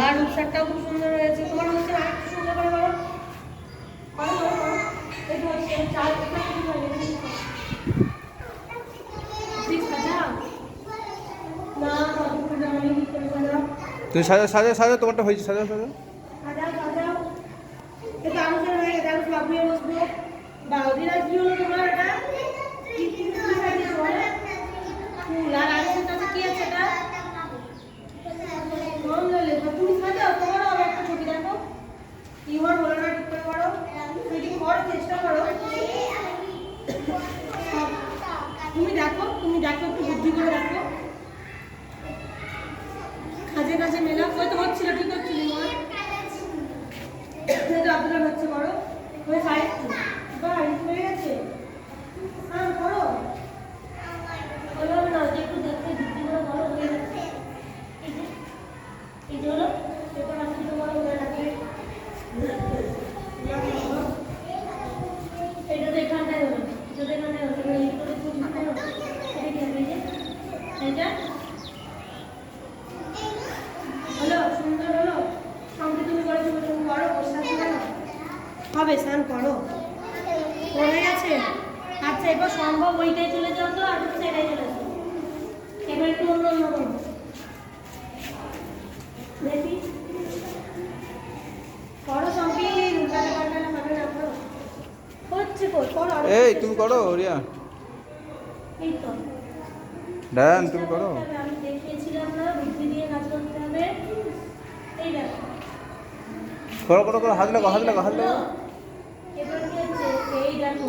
আর রূপসারটাও খুব সুন্দর হয়েছে। তোমার হচ্ছে আর একটু সুন্দর করে করো। একটু হচ্ছে চার তুমি সাজা সাজা সাজা, তোমারটা হয়েছে, সাজা সাজা। সাজাও সাজাও। এটা আলোচনা হয়ে গেছে, আমি ভাবিয়ে বসবো। বাউদিরা কি হলো তোমার এটা? কি কি সাজিয়েছো বলো? ফুল আর আরেকটা কাছে কি আছে এটা? তুমি সাজাও, তোমারও হবে একটা ছবি দেখো। ইউর বলো না, ঠিক করে করো। তুমি করো, চেষ্টা করো। তুমি দেখো একটু বুদ্ধি করে দেখো। কাজে কাজে মেলা হয়তো হচ্ছিল, ঠিক হচ্ছিল মনে আপনার হচ্ছে বড় ওই সাইড হয়ে গেছে। হ্যাঁ করো, বলো না একটু দেখতে বুদ্ধি করে বলো। হয়ে গেছে এই যে হলো এটা আছে, তোমার মনে রাখবে। এটা তো এখানটায় হলো, এটা এখানটায় হলো, এই করে তুমি করো। এটা কি হবে? এটা হলো, সুন্দর হলো। সঙ্গে তুমি করেছো, তুমি করো, বসে কেন হবে? স্নান করো, হয়ে গেছে। আচ্ছা এবার সম্ভব ওইটাই চলে যাও তো, আর হচ্ছে এটাই চলে যাও। এবার একটু অন্য অন্য করবো দেখি, করো সঙ্গে হচ্ছে করো। এই তুমি করো রিয়া, এই তো ডান তুমি করো। আমি দেখিয়েছিলাম না, বুদ্ধি দিয়ে কাজ করতে হবে। এই দেখো করো করো করো, হাত লাগো হাত লাগো হাত লাগো। এবার কি হচ্ছে? এই দেখো